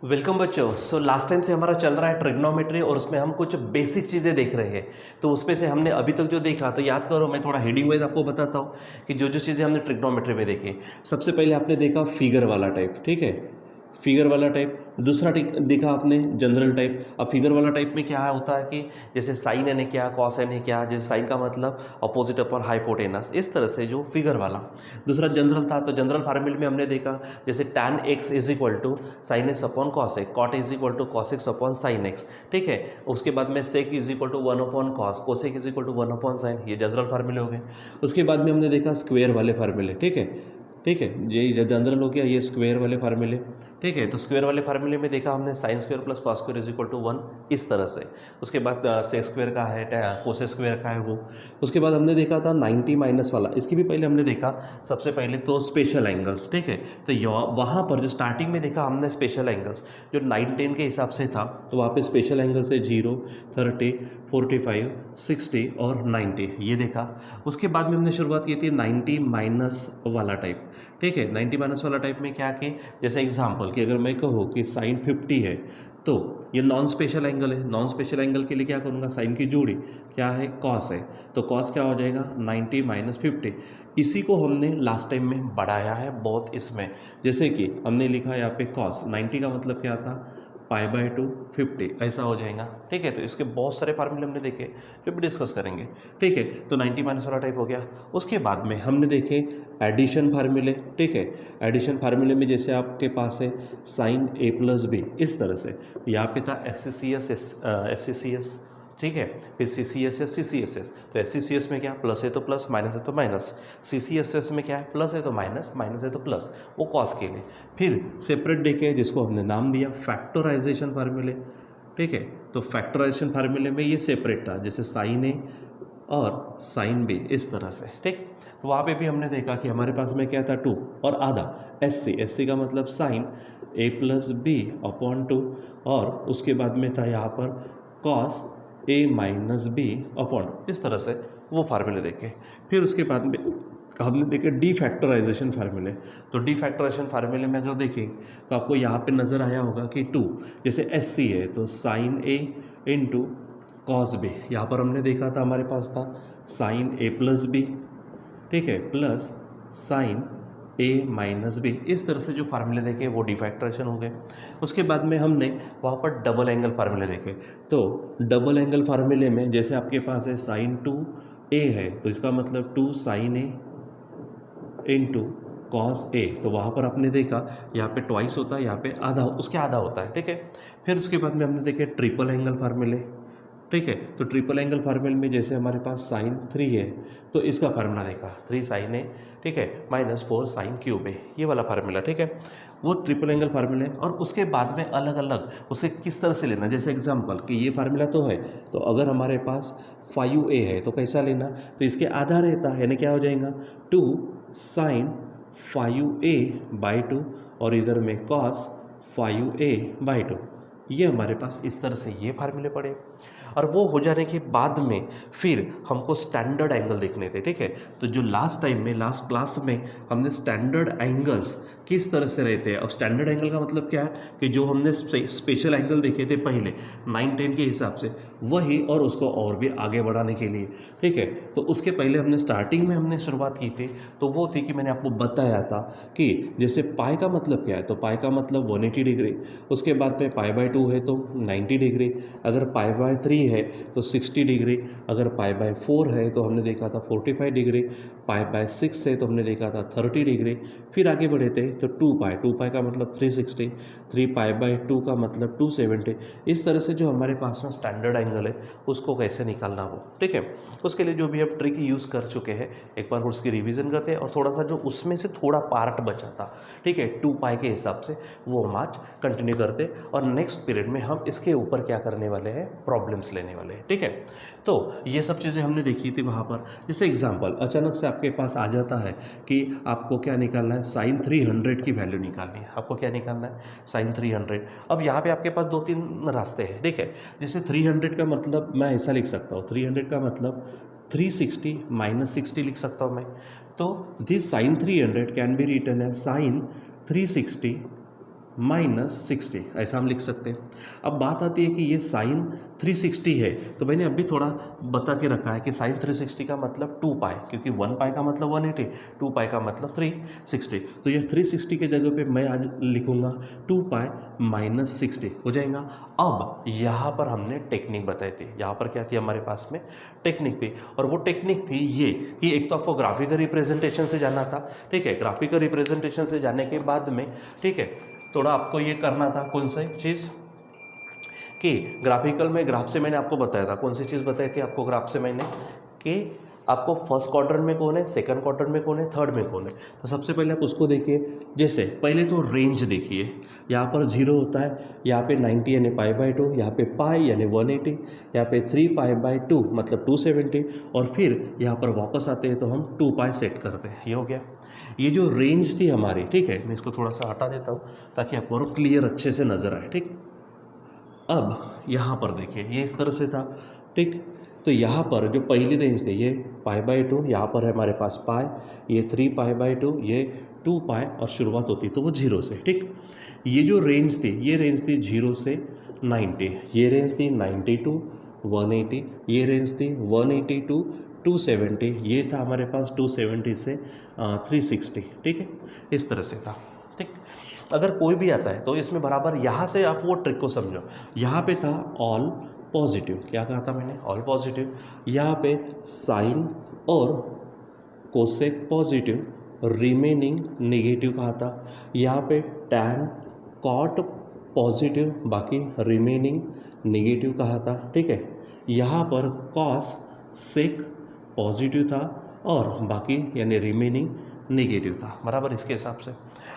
Welcome बच्चों। Last time से हमारा चल रहा है ट्रिग्नोमेट्री और उसमें हम कुछ बेसिक चीज़ें देख रहे हैं। तो उसमें से हमने अभी तक जो देखा तो याद करो, मैं थोड़ा हेडिंग वाइज आपको बताता हूँ कि जो जो चीज़ें हमने ट्रिग्नोमेट्री में देखी। सबसे पहले आपने देखा फिगर वाला टाइप, ठीक है, फिगर वाला टाइप। दूसरा देखा आपने जनरल टाइप। अब फिगर वाला टाइप में क्या होता है कि जैसे साइन एन है क्या, कॉस एन है क्या, जैसे साइन का मतलब अपोजिट अपॉन हाइपोटेनस, इस तरह से जो फिगर वाला। दूसरा जनरल था, तो जनरल फार्मूले में हमने देखा जैसे tan x is equal to sine x upon cos x, cot is equal to cos x upon sine x, ठीक है। उसके बाद में sec is equal to 1 upon cos, cosec is equal to 1 upon sine, ये general फार्मूले हो गए। उसके बाद में हमने देखा स्क्वायर वाले फार्मूले, ठीक है, ठीक है, ये जनरल हो गया, ये स्क्वायर वाले फार्मूले, ठीक है। तो स्क्वायर वाले फार्मूले में देखा हमने sine square plus cos square is equal to 1, इस तरह से। उसके बाद सेक स्क्वायर का है, कोसे स्क्वायर का है वो। उसके बाद हमने देखा था 90 माइनस वाला, इसकी भी पहले हमने देखा सबसे पहले तो स्पेशल एंगल्स, ठीक है। तो वहाँ पर जो स्टार्टिंग में देखा हमने स्पेशल एंगल्स जो 9-10 के हिसाब से था, तो वहाँ पे स्पेशल एंगल्स थे 0, 30, 45, 60 और 90, ये देखा। उसके बाद में हमने शुरुआत की थी 90 माइनस वाला टाइप, ठीक है। 90 माइनस वाला टाइप में क्या कि जैसे एग्जांपल कि अगर मैं कहूँ कि साइन 50 है तो ये नॉन स्पेशल एंगल है। नॉन स्पेशल एंगल के लिए क्या करूँगा, साइन की जोड़ी क्या है, कॉस है, तो कॉस क्या हो जाएगा 90 माइनस 50। इसी को हमने लास्ट टाइम में बढ़ाया है बहुत इसमें, जैसे कि हमने लिखा यहाँ पे कॉस 90 का मतलब क्या था, π/2 50, ऐसा हो जाएगा, ठीक है। तो इसके बहुत सारे फार्मूले हमने देखे जो भी डिस्कस करेंगे, ठीक है। तो 90 माइनस वाला टाइप हो गया। उसके बाद में हमने देखे एडिशन फार्मूले, ठीक है। एडिशन फार्मूले में जैसे आपके पास है साइन a प्लस बी, इस तरह से यहाँ पे था SCCS, ठीक है। फिर CCSS CCSS, तो SCCS में क्या प्लस है तो प्लस, माइनस है तो माइनस। CCSS में क्या है, प्लस है तो माइनस, माइनस है तो प्लस, वो कॉस के लिए। फिर सेपरेट देखे जिसको हमने नाम दिया फैक्टराइजेशन फार्मूले, ठीक है। तो फैक्टराइजेशन फार्मूले में ये सेपरेट था, जैसे साइन ए और साइन बी, इस तरह से, ठीक। तो वहाँ पे भी हमने देखा कि हमारे पास में क्या था 2 और आधा SC का मतलब sine a plus B upon 2, और उसके बाद में था यहाँ पर cos a minus B upon, इस तरह से वो फार्मूले देखे। फिर उसके बाद में हमने देखे डी फैक्टराइजेशन फार्मूले। तो डी फैक्टराइजेशन फार्मूले में अगर देखें तो आपको यहाँ पे नज़र आया होगा कि 2 जैसे SC है तो sine a into cos B, यहाँ पर हमने देखा था हमारे पास था साइन a प्लस बी, ठीक है, plus sine a minus B, इस तरह से जो फार्मूले देखे वो डिफैक्टरेशन हो गए। उसके बाद में हमने वहाँ पर डबल एंगल फार्मूले देखे। तो डबल एंगल फार्मूले में जैसे आपके पास है साइन 2a है तो इसका मतलब 2 sign a into cos A, तो वहाँ पर आपने देखा यहाँ पे ट्वाइस होता है, यहाँ पे आधा, उसके आधा होता है, ठीक है। फिर उसके बाद में हमने देखे ट्रिपल एंगल फार्मूले, ठीक है। तो ट्रिपल एंगल फार्मूले में जैसे हमारे पास साइन 3 है तो इसका फार्मूला देखा 3 साइन ए, ठीक है, माइनस 4 साइन क्यूब ए, ये वाला फार्मूला, ठीक है। वो ट्रिपल एंगल फार्मूला है। और उसके बाद में अलग अलग उसे किस तरह से लेना, जैसे एग्जांपल कि ये फार्मूला तो है, तो अगर हमारे पास 5a है तो कैसा लेना, तो इसके आधा रहता है, यानी क्या हो जाएगा 2 साइन 5a/2, और इधर में कॉस 5a/2, ये हमारे पास इस तरह से ये फार्मूले पड़े। और वो हो जाने के बाद में फिर हमको स्टैंडर्ड एंगल देखने थे, ठीक है। तो जो लास्ट टाइम में लास्ट क्लास में हमने स्टैंडर्ड एंगल्स किस तरह से रहते हैं, अब स्टैंडर्ड एंगल का मतलब क्या है कि जो हमने स्पेशल एंगल देखे थे पहले 9-10 के हिसाब से, वही और उसको और भी आगे बढ़ाने के लिए, ठीक है। तो उसके पहले हमने स्टार्टिंग में हमने शुरुआत की थी, तो वो थी कि मैंने आपको बताया था कि जैसे पाई का मतलब क्या है, तो पाई का मतलब 180 डिग्री, उसके बाद में π/2 है तो 90 डिग्री, अगर π/3 है तो 60 डिग्री, अगर π/4 है तो हमने देखा था 45 डिग्री, π/6 है तो हमने देखा था 30 डिग्री। फिर आगे बढ़े थे तो 2π का मतलब 360, 3π/2 का मतलब 270। इस तरह से जो हमारे पास में स्टैंडर्ड एंगल है उसको कैसे निकालना वो, ठीक है। उसके लिए जो भी हम ट्रिक यूज़ कर चुके हैं एक बार उसकी रिवीजन करते हैं, और थोड़ा सा जो उसमें से थोड़ा पार्ट बचा था, ठीक है, 2π के हिसाब से, वो हम आज कंटिन्यू करते हैं। और नेक्स्ट पीरियड में हम इसके ऊपर क्या करने वाले हैं, प्रॉब्लम्स लेने वाले हैं, ठीक है। तो ये सब चीज़ें हमने देखी थी वहाँ पर। जैसे एग्जांपल अचानक से आपके पास आ जाता है कि आपको क्या निकालना है, साइन 300 की वैल्यू निकालनी है, आपको क्या निकालना है, साइन 300। अब यहाँ पे आपके पास 2-3 रास्ते हैं, ठीक है। जैसे 300 का मतलब मैं ऐसा लिख सकता हूँ, 300 का मतलब 360 माइनस 60 लिख सकता हूँ मैं। तो this sine 300 can be written as sine 360 -60 ऐसा हम लिख सकते हैं। अब बात आती है कि ये साइन 360 है, तो मैंने अभी थोड़ा बता के रखा है कि साइन 360 का मतलब 2 पाई, क्योंकि 1 पाई का मतलब 180, 2 पाई का मतलब 360, तो ये 360 के जगह पे मैं आज लिखूंगा 2 पाई -60 हो जाएगा। अब यहाँ पर हमने टेक्निक बताई थी, यहाँ पर क्या थी हमारे पास में टेक्निक थी, और वो टेक्निक थी ये कि एक तो आपको ग्राफिकल रिप्रेजेंटेशन से जाना था, ठीक है, ग्राफिकल रिप्रेजेंटेशन से जाने के बाद में, ठीक है, थोड़ा आपको ये करना था कौन सी चीज़ कि ग्राफिकल में ग्राफ से मैंने आपको बताया था, कौन सी चीज़ बताई थी आपको ग्राफ से मैंने कि आपको फर्स्ट क्वाड्रेंट में कौन है, सेकंड क्वाड्रेंट में कौन है, थर्ड में कौन है। तो सबसे पहले आप उसको देखिए, जैसे पहले तो रेंज देखिए, यहाँ पर 0 होता है, यहाँ पे 90 यानी π/2, यहाँ पे पाई यानी 180, यहाँ पे 3π/2 मतलब 270, और फिर यहाँ पर वापस आते हैं तो हम 2 पाई सेट करते हैं। ये हो गया, ये जो रेंज थी हमारी, ठीक है, मैं इसको थोड़ा सा हटा देता हूँ ताकि आपको और क्लियर अच्छे से नज़र आए, ठीक। अब यहाँ पर देखिए, ये इस तरह से था, ठीक। तो यहाँ पर जो पहली रेंज थी ये π/2, यहाँ पर है हमारे पास पाई, ये 3π/2, ये 2 पाई, और शुरुआत होती तो वो 0 से, ठीक। ये जो रेंज थी, ये रेंज थी 0 से 90, ये रेंज थी 90 to 180, ये रेंज थी 180 to 270, ये था हमारे पास 270 से 360, ठीक है, इस तरह से था, ठीक। अगर कोई भी आता है तो इसमें बराबर यहाँ से आप वो ट्रिक को समझो, यहाँ पे था ऑल पॉजिटिव, क्या कहा था मैंने, ऑल पॉजिटिव, यहाँ पे साइन और कोसेक पॉजिटिव, रिमेनिंग नेगेटिव कहा था, यहाँ पे टैन कॉट पॉजिटिव, बाकी रिमेनिंग नेगेटिव कहा था, ठीक है। यहाँ पर कॉस सेक पॉजिटिव था और बाकी यानी रिमेनिंग नेगेटिव था, बराबर इसके हिसाब से।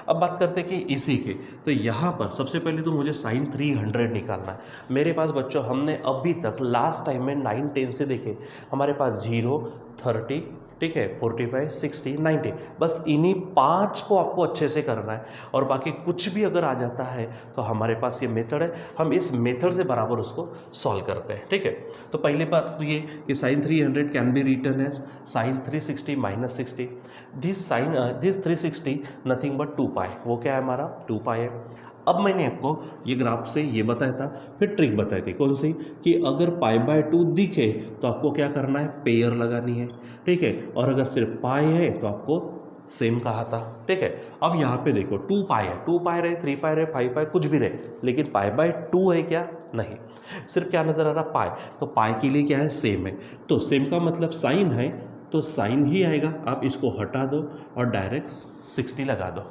अब बात करते हैं कि इसी के, तो यहाँ पर सबसे पहले तो मुझे साइन 300 निकालना है। मेरे पास बच्चों हमने अभी तक लास्ट टाइम में 9, 10 से देखे, हमारे पास 0, 30, ठीक है, 45, 60, 90, बस इन्हीं 5 को आपको अच्छे से करना है, और बाकी कुछ भी अगर आ जाता है तो हमारे पास ये मेथड है, हम इस मेथड से बराबर उसको सॉल्व करते हैं, ठीक है। तो पहली बात तो ये कि sine 300 can be return as sine 360 -60, this 360 nothing but 2 pi, वो क्या है हमारा 2 पाई है। अब मैंने आपको ये ग्राफ से ये बताया था, फिर ट्रिक बताई थी कौन सी, कि अगर π/2 दिखे तो आपको क्या करना है, पेयर लगानी है, ठीक है, और अगर सिर्फ पाई है तो आपको सेम कहा था, ठीक है। अब यहाँ पे देखो 2 पाई है, 2 पाई रहे, 3 पाई रहे, 5 पाई कुछ भी रहे, लेकिन π/2 है क्या, नहीं, सिर्फ क्या नज़र आ रहा पाई, तो पाई के लिए क्या है, सेम है, तो सेम का मतलब साइन है तो साइन ही आएगा, आप इसको हटा दो और डायरेक्ट 60 लगा दो।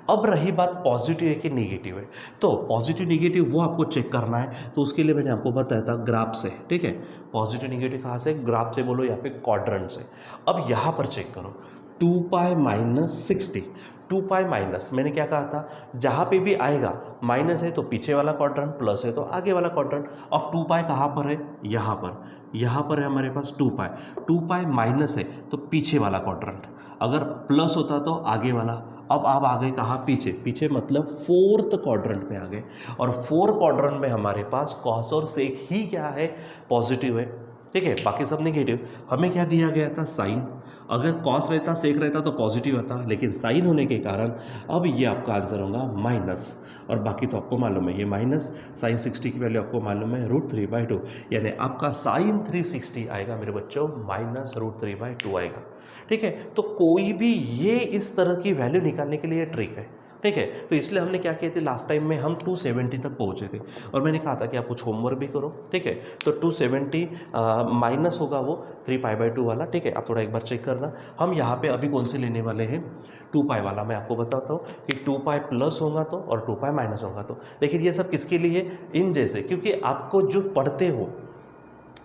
अब रही बात पॉजिटिव है कि नेगेटिव है, तो पॉजिटिव नेगेटिव वो आपको चेक करना है, तो उसके लिए मैंने आपको बताया था ग्राफ से, ठीक है। पॉजिटिव नेगेटिव कहाँ से, ग्राफ से बोलो या फिर क्वाड्रेंट से। अब यहाँ पर चेक करो 2 पाई -60, 2 पाई माइनस, मैंने क्या कहा था, जहाँ पे भी आएगा माइनस है तो पीछे वाला क्वाड्रेंट, प्लस है तो आगे वाला क्वाड्रेंट। अब 2 पाई कहाँ पर है, यहाँ पर है हमारे पास 2 पाई, 2 पाई माइनस है तो पीछे वाला क्वाड्रेंट, अगर प्लस होता तो आगे वाला। अब आप आ गए कहाँ, पीछे मतलब 4th क्वाड्रेंट में आ गए, और 4th क्वाड्रेंट में हमारे पास कॉस और सेक ही क्या है, पॉजिटिव है, ठीक है, बाकी सब नेगेटिव। हमें क्या दिया गया था, साइन, अगर कॉस रहता सेक रहता तो पॉजिटिव आता, लेकिन साइन होने के कारण अब ये आपका आंसर होगा माइनस, और बाकी तो आपको मालूम है ये माइनस, साइन 60 की वैल्यू आपको मालूम है √3/2, यानी आपका साइन 360 आएगा मेरे बच्चों -√3/2 आएगा, ठीक है। तो कोई भी ये इस तरह की वैल्यू निकालने के लिए ट्रिक है, ठीक है। तो इसलिए हमने क्या किए थे, लास्ट टाइम में हम 270 तक पहुंचे थे, और मैंने कहा था कि आप कुछ होमवर्क भी करो, ठीक है। तो 270 माइनस होगा वो 3π/2 वाला, ठीक है, आप थोड़ा एक बार चेक करना। हम यहाँ पे अभी कौन से लेने वाले हैं, 2 पाई वाला। मैं आपको बताता हूँ कि 2 पाई प्लस होगा तो और 2 पाई माइनस होगा तो, लेकिन ये सब किसके लिए, इन जैसे, क्योंकि आपको जो पढ़ते हो,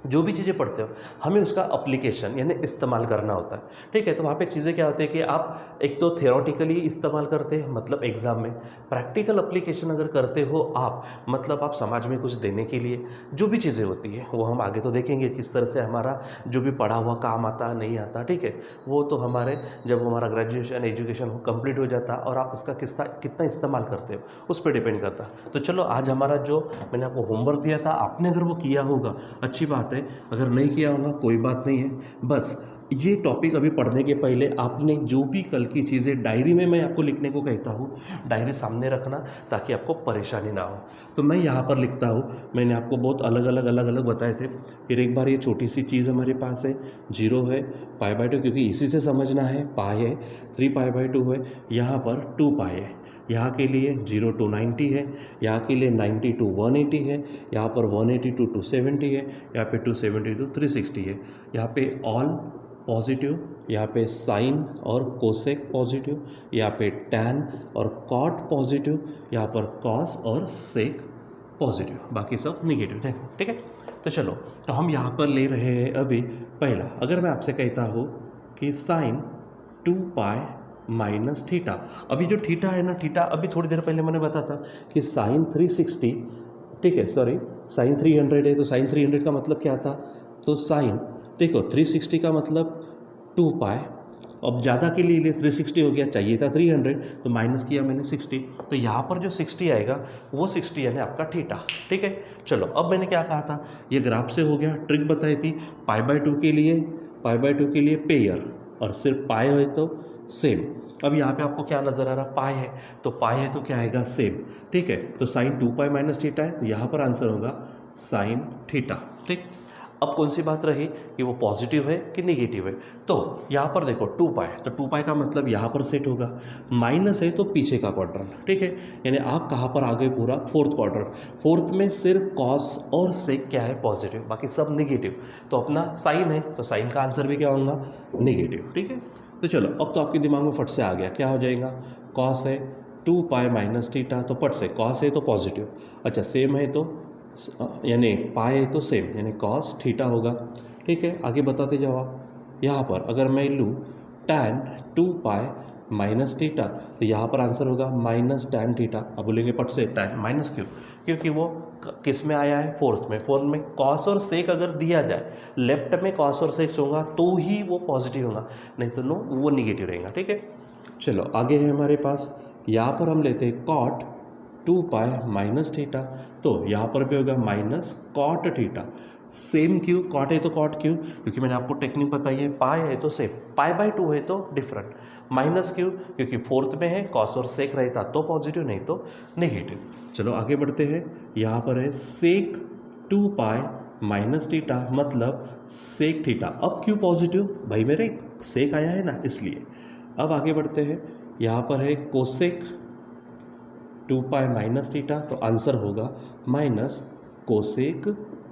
जो भी चीज़ें पढ़ते हो, हमें उसका अप्लीकेशन यानी इस्तेमाल करना होता है, ठीक है। तो वहाँ पे चीज़ें क्या होती है कि आप एक तो थियोरेटिकली इस्तेमाल करते हैं, मतलब एग्ज़ाम में, प्रैक्टिकल अप्लीकेशन अगर करते हो आप, मतलब आप समाज में कुछ देने के लिए जो भी चीज़ें होती है वो हम आगे तो देखेंगे किस तरह से हमारा जो भी पढ़ा हुआ काम आता नहीं आता, ठीक है। वो तो हमारे जब हमारा ग्रेजुएशन एजुकेशन कंप्लीट हो जाता और आप उसका कितना इस्तेमाल करते हो उस पर डिपेंड करता। तो चलो आज हमारा जो मैंने आपको होमवर्क दिया था, आपने अगर वो किया होगा अच्छी बात है, अगर नहीं किया होगा कोई बात नहीं है, बस ये टॉपिक अभी पढ़ने के पहले आपने जो भी कल की चीज़ें डायरी में मैं आपको लिखने को कहता हूँ, डायरी सामने रखना ताकि आपको परेशानी ना हो। तो मैं यहाँ पर लिखता हूँ, मैंने आपको बहुत अलग अलग बताए थे। फिर एक बार ये छोटी सी चीज़ हमारे पास है, 0 है, π/2, क्योंकि इसी से समझना है, पाई है, 3π/2 है, यहाँ पर 2π है, यहाँ के लिए 0 to 90 है, यहाँ के लिए 90 to 180 है, यहाँ पर 180 to 270 है, यहाँ पे 270 to 360 है, यहाँ पे ऑल पॉजिटिव, यहाँ पे साइन और कोसेक पॉजिटिव, यहाँ पे टैन और कॉट पॉजिटिव, यहाँ पर कॉस और सेक पॉजिटिव, बाकी सब निगेटिव थे। ठीक है, तो चलो, तो हम यहाँ पर ले रहे हैं अभी पहला। अगर मैं आपसे कहता हूँ कि साइन 2π माइनस थीटा, अभी जो थीटा है ना, थीटा अभी थोड़ी देर पहले मैंने बताया था कि साइन 360, ठीक है, सॉरी साइन 300 है, तो साइन 300 का मतलब क्या था, तो साइन देखो 360 का मतलब 2π, अब ज़्यादा के लिए 360 हो गया, चाहिए था 300 तो माइनस किया मैंने 60, तो यहाँ पर जो 60 आएगा वो 60 यानी आपका थीटा। ठीक है, चलो अब मैंने क्या कहा था, ये ग्राफ से हो गया, ट्रिक बताई थी π/2 के लिए पेयर और सिर्फ पाए है तो सेम। अब यहाँ पे आपको क्या नज़र आ रहा, पाई है, तो पाई है तो क्या आएगा, सेम। ठीक है, तो साइन 2π माइनस थीटा है, तो यहाँ पर आंसर होगा साइन थीटा। ठीक, अब कौन सी बात रही कि वो पॉजिटिव है कि नेगेटिव है, तो यहाँ पर देखो 2π, तो 2π का मतलब यहाँ पर सेट होगा, माइनस है तो पीछे का क्वाड्रेंट। ठीक है, यानी आप कहाँ पर आ गए, पूरा फोर्थ क्वाड्रेंट, फोर्थ में सिर्फ कॉस और सेक क्या है, पॉजिटिव, बाकी सब नेगेटिव, तो अपना साइन है तो साइन का आंसर भी क्या होगा, नेगेटिव। ठीक है, तो चलो अब तो आपके दिमाग में फट से आ गया, क्या हो जाएगा, कॉस है 2π माइनस थीटा, तो फट से कॉस है तो पॉजिटिव, अच्छा सेम है तो यानी पाई है तो सेम, यानी कॉस थीटा होगा। ठीक है, आगे बताते जाओ आप, यहाँ पर अगर मैं लूँ टैन 2π माइनस थीटा, तो यहाँ पर आंसर होगा माइनस टैन थीटा। अब बोलेंगे पट से टैन माइनस क्यों, क्योंकि वो किस में आया है, फोर्थ में कॉस और सेक अगर दिया जाए, लेफ्ट में कॉस और सेक होगा तो ही वो पॉजिटिव होगा, नहीं तो नो वो निगेटिव रहेगा। ठीक है, चलो आगे है हमारे पास, यहाँ पर हम लेते हैं कॉट 2π माइनस थीटा, तो यहाँ पर भी होगा माइनस कॉट थीटा। सेम क्यों, कॉट है तो कॉट क्यों, क्योंकि मैंने आपको टेक्निक बताई है, पाई है तो सेम, π/2 है तो डिफरेंट, माइनस क्यों, क्योंकि फोर्थ में है, कॉस और सेक रहता तो पॉजिटिव, नहीं तो नेगेटिव। चलो आगे बढ़ते हैं, यहाँ पर है सेक 2π माइनस थीटा, मतलब सेक थीटा। अब क्यों पॉजिटिव, भाई मेरे सेक आया है ना इसलिए। अब आगे बढ़ते हैं, यहाँ पर है कोसेक 2π माइनस थीटा, तो आंसर होगा माइनस कोसेक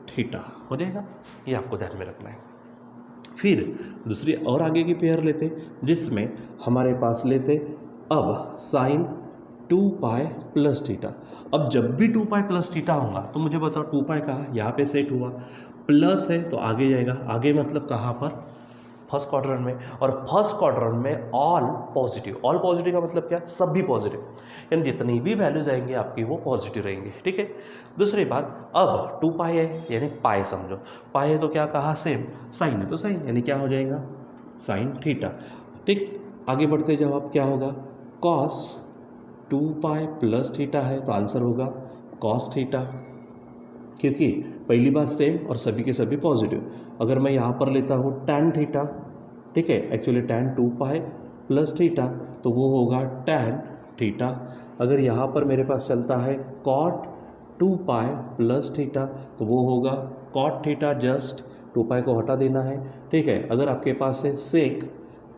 थीटा हो जाएगा, ये आपको ध्यान में रखना है। फिर दूसरी और आगे की पेयर लेते, जिसमें हमारे पास लेते अब साइन 2π प्लस थीटा। अब जब भी 2π प्लस थीटा होगा तो मुझे बताओ 2π कहाँ, यहाँ पे सेट हुआ, प्लस है तो आगे जाएगा, आगे मतलब कहाँ पर, फर्स्ट क्वाड्रेंट में, और फर्स्ट क्वाड्रेंट में ऑल पॉजिटिव का मतलब क्या, सब भी पॉजिटिव, यानी जितनी भी वैल्यूज आएंगे आपकी वो पॉजिटिव रहेंगे। ठीक है, दूसरी बात, अब 2π है यानी पाई समझो, पाई है तो क्या कहा, सेम, साइन है तो साइन, यानी क्या हो जाएगा, साइन थीटा। ठीक, आगे बढ़ते जब आप क्या होगा, कॉस 2π प्लस थीटा है तो आंसर होगा कॉस थीटा, क्योंकि पहली बात सेम और सभी के सभी पॉजिटिव। अगर मैं यहाँ पर लेता हूँ टैन थीटा, ठीक है, एक्चुअली टैन 2π प्लस थीटा, तो वो होगा टैन थीटा। अगर यहाँ पर मेरे पास चलता है कॉट 2π प्लस थीटा, तो वो होगा कॉट थीटा, जस्ट 2π को हटा देना है। ठीक है, अगर आपके पास है सेक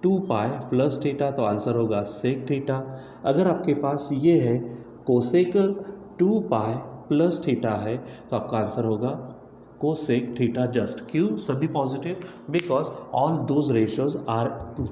2π प्लस थीटा, तो आंसर होगा सेक थीटा। अगर आपके पास ये है कोसेक 2π प्लस थीटा है, तो आपका आंसर होगा कोसेक थीटा, जस्ट क्यों, सभी positive, because all those ratios are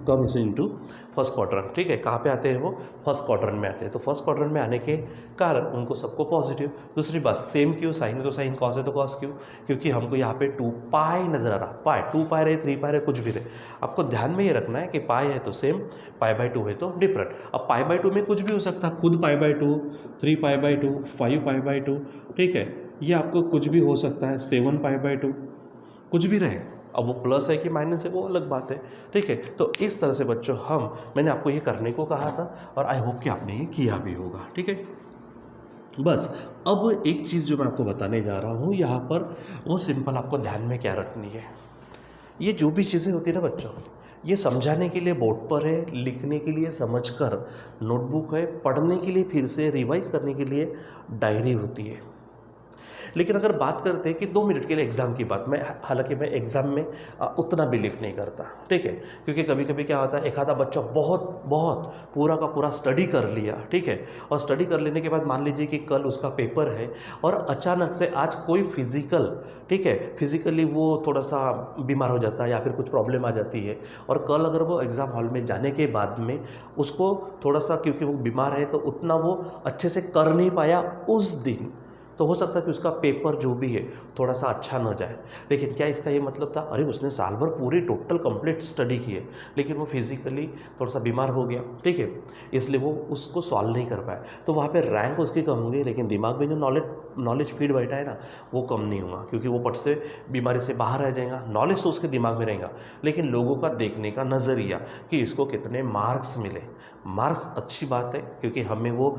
comes into first quadrant. ठीक है, कहाँ पे आते हैं वो, फर्स्ट क्वाड्रेंट में आते हैं, तो फर्स्ट क्वाड्रेंट में आने के कारण उनको सबको पॉजिटिव। दूसरी बात, सेम क्यों, साइन है तो साइन, कॉस है तो कॉस, क्यों, क्योंकि हमको यहाँ पे 2π नजर आ रहा, पाई 2π रहे 3π रहे कुछ भी रहे, आपको ध्यान में ये रखना है कि पाई है तो सेम, π/2 है तो डिफरेंट। अब π/2 में कुछ भी हो सकता है, खुद π/2, 3π/2, 5π/2, ठीक है, ये आपको कुछ भी हो सकता है, 7π/2, कुछ भी रहे। अब वो प्लस है कि माइनस है वो अलग बात है। ठीक है, तो इस तरह से बच्चों मैंने आपको ये करने को कहा था और आई होप कि आपने ये किया भी होगा। ठीक है, बस अब एक चीज़ जो मैं आपको बताने जा रहा हूँ यहाँ पर, वो सिंपल आपको ध्यान में क्या रखनी है, ये जो भी चीज़ें होती है ना बच्चों, ये समझाने के लिए बोर्ड पर है, लिखने के लिए समझकर नोटबुक है, पढ़ने के लिए फिर से रिवाइज करने के लिए डायरी होती है। लेकिन अगर बात करते हैं कि 2 मिनट के लिए एग्ज़ाम की बात, मैं हालांकि मैं एग्ज़ाम में उतना बिलीव नहीं करता, ठीक है, क्योंकि कभी कभी क्या होता है, एक आधा बच्चा बहुत बहुत पूरा का पूरा स्टडी कर लिया, ठीक है, और स्टडी कर लेने के बाद मान लीजिए कि कल उसका पेपर है और अचानक से आज कोई फिजिकल, ठीक है, फिजिकली वो थोड़ा सा बीमार हो जाता है या फिर कुछ प्रॉब्लम आ जाती है, और कल अगर वो एग्ज़ाम हॉल में जाने के बाद में उसको थोड़ा सा, क्योंकि वो बीमार है तो उतना वो अच्छे से कर नहीं पाया उस दिन, तो हो सकता है कि उसका पेपर जो भी है थोड़ा सा अच्छा न जाए। लेकिन क्या इसका ये मतलब था, अरे उसने साल भर पूरी टोटल कंप्लीट स्टडी की है लेकिन वो फिजिकली थोड़ा सा बीमार हो गया, ठीक है, इसलिए वो उसको सॉल्व नहीं कर पाया, तो वहाँ पे रैंक उसकी कम हो गई, लेकिन दिमाग में जो नॉलेज फीड बैठा है ना वो कम नहीं हुआ, क्योंकि वो पट से बीमारी से बाहर रह जाएगा, नॉलेज तो उसके दिमाग में रहेगा, लेकिन लोगों का देखने का नज़रिया कि इसको कितने मार्क्स मिले। मार्क्स अच्छी बात है क्योंकि हमें वो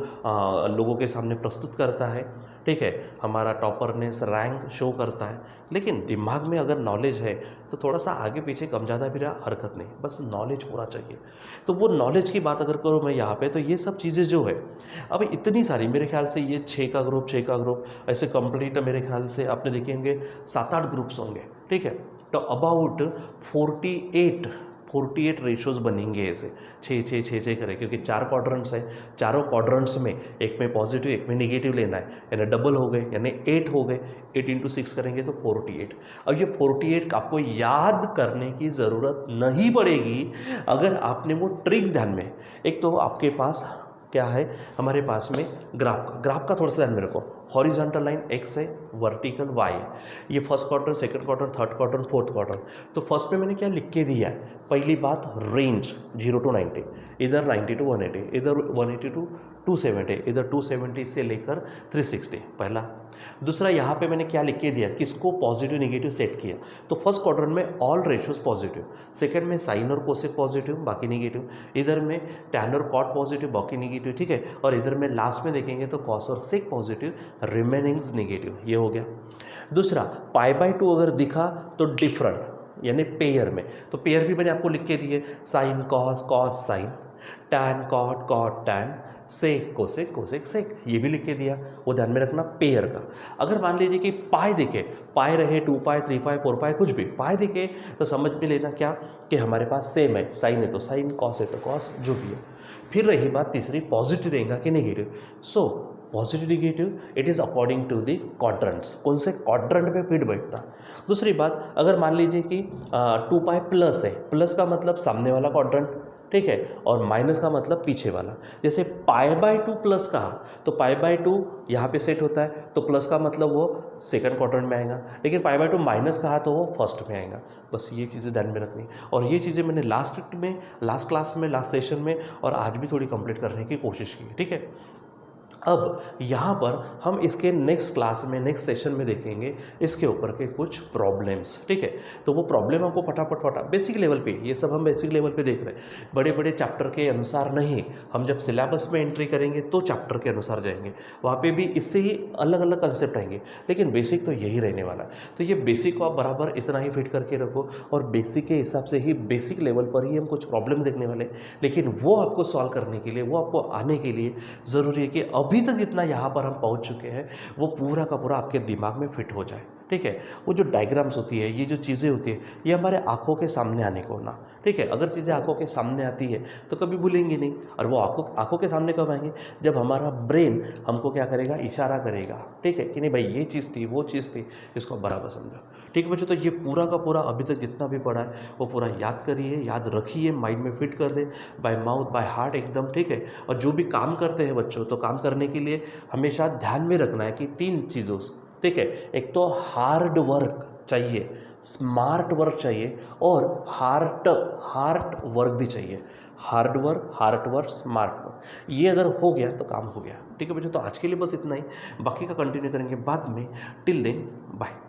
लोगों के सामने प्रस्तुत करता है, ठीक है, हमारा टॉपरनेस रैंक शो करता है, लेकिन दिमाग में अगर नॉलेज है तो थोड़ा सा आगे पीछे कम ज़्यादा भी रहा हरकत नहीं, बस नॉलेज पूरा चाहिए। तो वो नॉलेज की बात अगर करूँ मैं यहाँ पे, तो ये सब चीज़ें जो है अब इतनी सारी, मेरे ख्याल से ये 6 का ग्रुप ऐसे कंप्लीट, मेरे ख्याल से आपने देखेंगे 7-8 ग्रुप्स होंगे, ठीक है, तो अबाउट 48 रेशोज़ बनेंगे ऐसे 6 करें, क्योंकि 4 क्वाड्रेंट्स है, चारों क्वाड्रेंट्स में एक में पॉजिटिव एक में निगेटिव लेना है, यानी डबल हो गए, यानी 8 हो गए, 8 × 6 करेंगे तो 48। अब ये 48 आपको याद करने की ज़रूरत नहीं पड़ेगी अगर आपने वो ट्रिक ध्यान में, एक तो आपके पास क्या है, हमारे पास में ग्राफ का थोड़ा सा ध्यान में रखो, हॉरिजॉन्टल लाइन x है, वर्टिकल y है, ये first quarter, second quarter, third quarter, fourth quarter. तो फर्स्ट में मैंने क्या लिख के दिया है, पहली बात रेंज 0 to 90, इधर 90 to 180, इधर 180 to 270, इधर 270 से लेकर 360, पहला। दूसरा यहाँ पे मैंने क्या लिख के दिया, किसको पॉजिटिव निगेटिव सेट किया, तो फर्स्ट क्वाड्रेंट में ऑल रेशियोज पॉजिटिव, सेकंड में साइन और कोसेक पॉजिटिव बाकी निगेटिव, इधर में टैन और कॉट पॉजिटिव बाकी निगेटिव, ठीक है, और इधर में लास्ट में देखेंगे तो कॉस और सेक पॉजिटिव, रिमेनिंग्स निगेटिव, ये हो गया। दूसरा π/2 अगर दिखा तो डिफरेंट यानी पेयर में, तो पेयर भी मैंने आपको लिख के दिए, sine cos, cos sine, tan cot, cot tan, sec cosec, cosec sec, ये भी लिख के दिया, वो ध्यान में रखना पेयर का। अगर मान लीजिए कि पाई दिखे, पाई रहे 2π 3π 4π कुछ भी पाई दिखे तो समझ में लेना क्या कि हमारे पास सेम है, साइन है तो साइन, कॉस है तो कॉस, जो भी है। फिर रही बात तीसरी, पॉजिटिव रहेगा कि negative, so positive negative it is according to the quadrants, कौन से क्वाड्रेंट पे फिट बैठता। दूसरी बात, अगर मान लीजिए कि 2π प्लस है, प्लस का मतलब सामने वाला क्वाड्रेंट, ठीक है, और माइनस का मतलब पीछे वाला। जैसे π/2 प्लस कहा तो π/2 यहाँ पे सेट होता है तो प्लस का मतलब वो सेकंड क्वाड्रेंट में आएगा, लेकिन π/2 माइनस कहा तो वो फर्स्ट में आएगा। बस ये चीज़ें ध्यान में रखनी, और ये चीज़ें मैंने लास्ट क्लास में लास्ट सेशन में और आज भी थोड़ी कंप्लीट करने की कोशिश की, ठीक है। अब यहाँ पर हम इसके नेक्स्ट क्लास में नेक्स्ट सेशन में देखेंगे इसके ऊपर के कुछ प्रॉब्लम्स, ठीक है। तो वो प्रॉब्लम हमको फटाफट बेसिक लेवल पे, ये सब हम बेसिक लेवल पे देख रहे हैं, बड़े बड़े चैप्टर के अनुसार नहीं, हम जब सिलेबस में एंट्री करेंगे तो चैप्टर के अनुसार जाएंगे, वहाँ पे भी इससे ही अलग अलग कंसेप्ट आएंगे, लेकिन बेसिक तो यही रहने वाला है। तो ये बेसिक को आप बराबर इतना ही फिट करके रखो, और बेसिक के हिसाब से ही बेसिक लेवल पर ही हम कुछ प्रॉब्लम देखने वाले, लेकिन वो आपको सॉल्व करने के लिए, वो आपको आने के लिए ज़रूरी है कि अभी तक जितना यहाँ पर हम पहुँच चुके हैं वो पूरा का पूरा आपके दिमाग में फिट हो जाए, ठीक है। वो जो डायग्राम्स होती है, ये जो चीज़ें होती है, ये हमारे आंखों के सामने आने को ना, ठीक है। अगर चीज़ें आंखों के सामने आती है तो कभी भूलेंगे नहीं, और वो आंखों के सामने कब आएंगे, जब हमारा ब्रेन हमको क्या करेगा, इशारा करेगा, ठीक है, कि नहीं भाई ये चीज़ थी, वो चीज़ थी, इसको बराबर समझो, ठीक है बच्चों। तो ये पूरा का पूरा अभी तक जितना भी पढ़ा है वो पूरा याद करिए, याद रखिए, माइंड में फिट कर दे, बाय माउथ बाय हार्ट एकदम, ठीक है। और जो भी काम करते हैं बच्चों, तो काम करने के लिए हमेशा ध्यान में रखना है कि 3 चीज़ों, ठीक है, एक तो हार्ड वर्क चाहिए, स्मार्ट वर्क चाहिए, और हार्ट वर्क भी चाहिए। हार्ड वर्क स्मार्ट वर्क, ये अगर हो गया तो काम हो गया, ठीक है बच्चों। तो आज के लिए बस इतना ही, बाकी का कंटिन्यू करेंगे बाद में। Till then bye.